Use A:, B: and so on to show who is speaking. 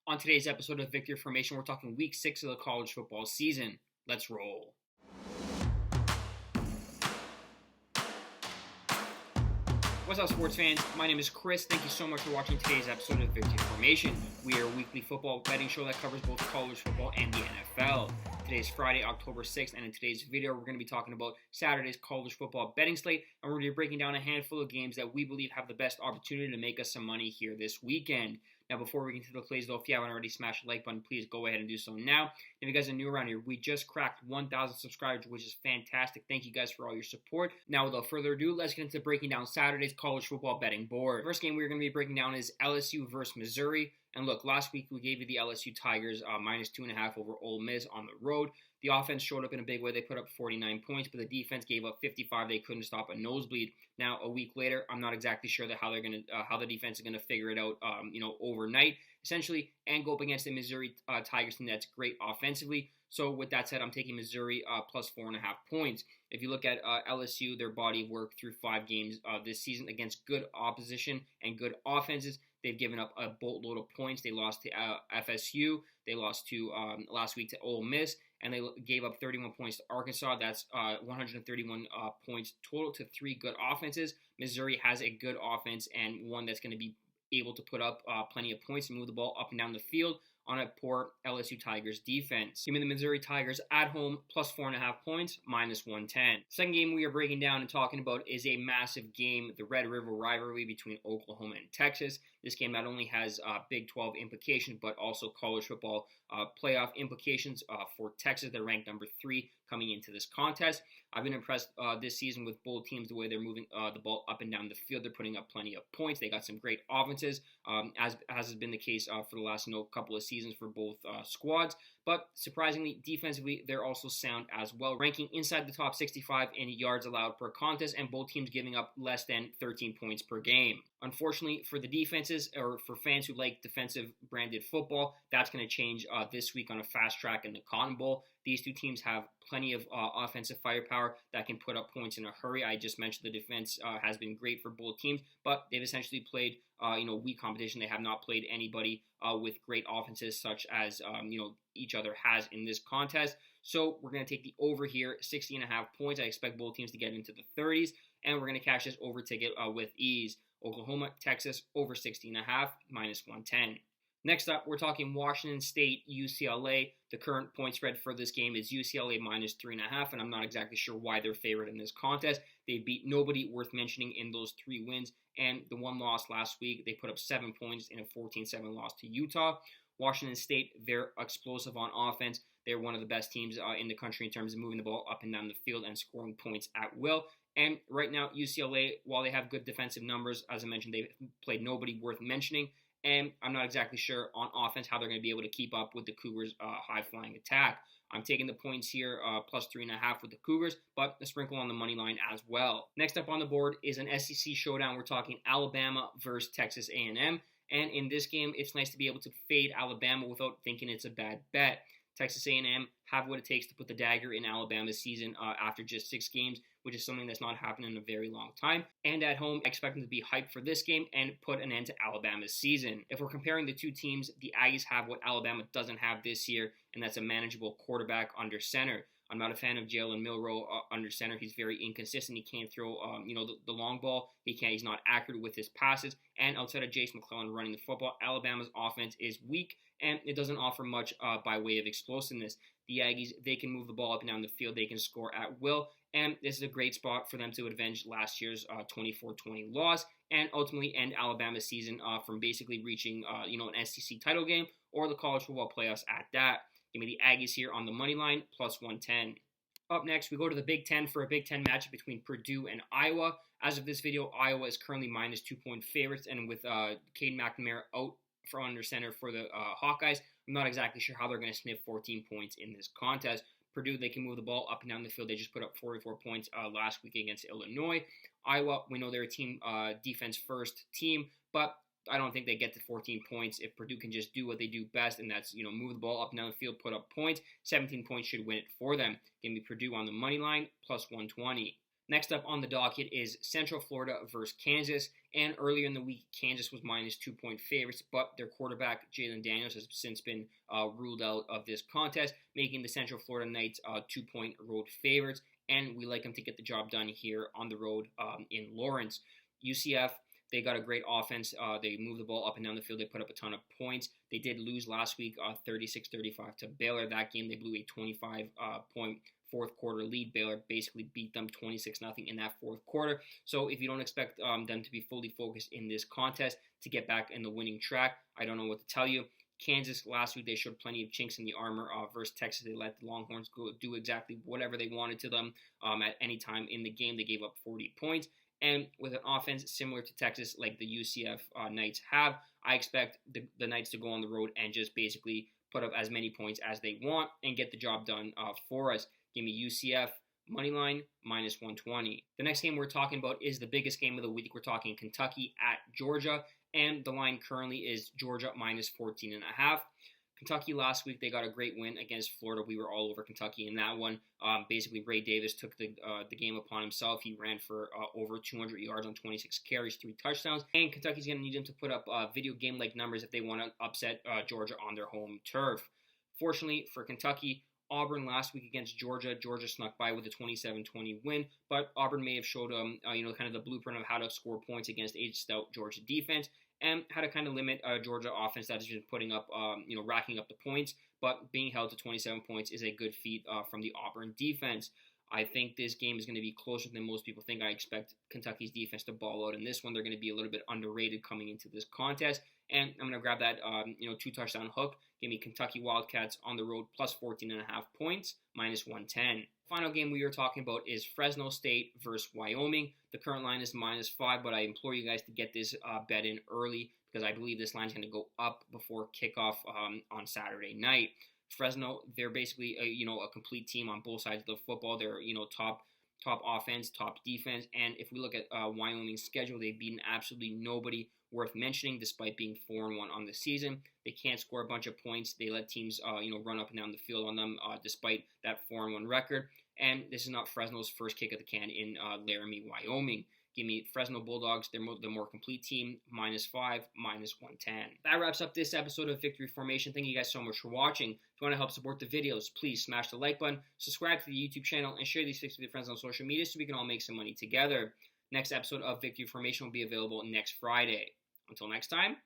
A: On today's episode of Victory Formation, we're talking week 6 of the college football season. Let's roll. What's up, sports fans? My name is Chris. Thank you so much for watching today's episode of Victory Formation. We are a weekly football betting show that covers both college football and the NFL. Today is Friday, October 6th, and in today's video, we're going to be talking about Saturday's college football betting slate, and we're going to be breaking down a handful of games that we believe have the best opportunity to make us some money here this weekend. Now, before we get into the plays, though, if you haven't already smashed the like button, please go ahead and do so now. If you guys are new around here, we just cracked 1,000 subscribers, which is fantastic. Thank you guys for all your support. Now, without further ado, let's get into breaking down Saturday's college football betting board. The first game we're going to be breaking down is LSU versus Missouri. And look, last week we gave you the LSU Tigers minus 2.5 over Ole Miss on the road. The offense showed up in a big way. They put up 49 points, but the defense gave up 55. They couldn't stop a nosebleed. Now, a week later, I'm not exactly sure how the defense is going to figure it out, overnight, essentially, and go up against the Missouri Tigers team that's great offensively. So with that said, I'm taking Missouri plus 4.5 points. If you look at LSU, their body of work through 5 games this season against good opposition and good offenses, they've given up a boatload of points. They lost to FSU. They lost to last week to Ole Miss, and they gave up 31 points to Arkansas. That's 131 points total to 3 good offenses. Missouri has a good offense and one that's going to be able to put up plenty of points and move the ball up and down the field on a poor LSU Tigers defense. Give me the Missouri Tigers at home plus 4.5 points, minus 110. Second game we are breaking down and talking about is a massive game, the Red River rivalry between Oklahoma and Texas. This game not only has Big 12 implications, but also college football playoff implications for Texas. They're ranked number 3 coming into this contest. I've been impressed this season with both teams, the way they're moving the ball up and down the field. They're putting up plenty of points. They got some great offenses, as has been the case for the last couple of seasons for both squads. But surprisingly, defensively, they're also sound as well, ranking inside the top 65 in yards allowed per contest, and both teams giving up less than 13 points per game. Unfortunately, for the defenses, or for fans who like defensive branded football, that's going to change this week on a fast track in the Cotton Bowl. These two teams have plenty of offensive firepower that can put up points in a hurry. I just mentioned the defense has been great for both teams, but they've essentially played weak competition. They have not played anybody with great offenses such as each other has in this contest. So we're going to take the over here, 60.5 points. I expect both teams to get into the 30s, and we're going to cash this over ticket with ease. Oklahoma, Texas, over 60.5, minus 110. Next up, we're talking Washington State, UCLA. The current point spread for this game is UCLA minus 3.5, and I'm not exactly sure why they're favored in this contest. They beat nobody worth mentioning in those 3 wins, and the one loss last week, they put up 7 points in a 14-7 loss to Utah. Washington State, they're explosive on offense. They're one of the best teams in the country in terms of moving the ball up and down the field and scoring points at will. And right now, UCLA, while they have good defensive numbers, as I mentioned, they've played nobody worth mentioning. And I'm not exactly sure on offense how they're going to be able to keep up with the Cougars' high-flying attack. I'm taking the points here, plus 3.5 with the Cougars, but a sprinkle on the money line as well. Next up on the board is an SEC showdown. We're talking Alabama versus Texas A&M. And in this game, it's nice to be able to fade Alabama without thinking it's a bad bet. Texas A&M have what it takes to put the dagger in Alabama's season after just 6 games, which is something that's not happened in a very long time. And at home, I expect them to be hyped for this game and put an end to Alabama's season. If we're comparing the two teams, the Aggies have what Alabama doesn't have this year, and that's a manageable quarterback under center. I'm not a fan of Jalen Milroe under center. He's very inconsistent. He can't throw, the long ball. He's not accurate with his passes. And outside of Jace McClellan running the football, Alabama's offense is weak, and it doesn't offer much by way of explosiveness. The Aggies, they can move the ball up and down the field. They can score at will, and this is a great spot for them to avenge last year's 24-20 loss and ultimately end Alabama's season from basically reaching, an SEC title game or the college football playoffs at that. Give me the Aggies here on the money line, plus 110. Up next, we go to the Big Ten for a Big Ten matchup between Purdue and Iowa. As of this video, Iowa is currently minus 2-point favorites, and with Cade McNamara out for under center for the Hawkeyes, I'm not exactly sure how they're going to sniff 14 points in this contest. Purdue, they can move the ball up and down the field. They just put up 44 points last week against Illinois. Iowa, we know they're a team defense first team, but I don't think they get to 14 points if Purdue can just do what they do best, and that's, move the ball up and down the field, put up points. 17 points should win it for them. Give me Purdue on the money line, plus 120. Next up on the docket is Central Florida versus Kansas. And earlier in the week, Kansas was minus 2-point favorites, but their quarterback, Jalen Daniels, has since been ruled out of this contest, making the Central Florida Knights 2-point road favorites. And we like them to get the job done here on the road in Lawrence. UCF, they got a great offense. They moved the ball up and down the field. They put up a ton of points. They did lose last week 36-35 to Baylor. That game, they blew a 25-point fourth quarter lead. Baylor basically beat them 26-0 in that fourth quarter. So if you don't expect them to be fully focused in this contest to get back in the winning track, I don't know what to tell you. Kansas, last week, they showed plenty of chinks in the armor versus Texas. They let the Longhorns go do exactly whatever they wanted to them at any time in the game. They gave up 40 points. And with an offense similar to Texas, like the UCF Knights have, I expect the Knights to go on the road and just basically put up as many points as they want and get the job done for us. Give me UCF moneyline minus 120. The next game we're talking about is the biggest game of the week. We're talking Kentucky at Georgia, and the line currently is Georgia minus 14.5. Kentucky last week, they got a great win against Florida. We were all over Kentucky in that one. Basically, Ray Davis took the game upon himself. He ran for over 200 yards on 26 carries, 3 touchdowns. And Kentucky's going to need him to put up video game-like numbers if they want to upset Georgia on their home turf. Fortunately for Kentucky, Auburn last week against Georgia. Georgia snuck by with a 27-20 win, but Auburn may have showed kind of the blueprint of how to score points against a stout Georgia defense, and how to kind of limit Georgia offense that has been putting up, racking up the points, but being held to 27 points is a good feat from the Auburn defense. I think this game is going to be closer than most people think. I expect Kentucky's defense to ball out in this one. They're going to be a little bit underrated coming into this contest, and I'm going to grab that 2-touchdown hook. Give me Kentucky Wildcats on the road plus 14.5 points, minus 110. Final game we are talking about is Fresno State versus Wyoming. The current line is minus 5, but I implore you guys to get this bet in early because I believe this line is going to go up before kickoff on Saturday night. Fresno, they're basically a complete team on both sides of the football. They're top offense, top defense, and if we look at Wyoming's schedule, they've beaten absolutely nobody worth mentioning, despite being 4-1 on the season. They can't score a bunch of points. They let teams run up and down the field on them despite that 4-1 record. And this is not Fresno's first kick at the can in Laramie, Wyoming. Give me Fresno Bulldogs. They're the more complete team, minus 5, minus 110. That wraps up this episode of Victory Formation. Thank you guys so much for watching. If you want to help support the videos, please smash the like button, subscribe to the YouTube channel, and share these picks with your friends on social media so we can all make some money together. Next episode of Victory Formation will be available next Friday. Until next time,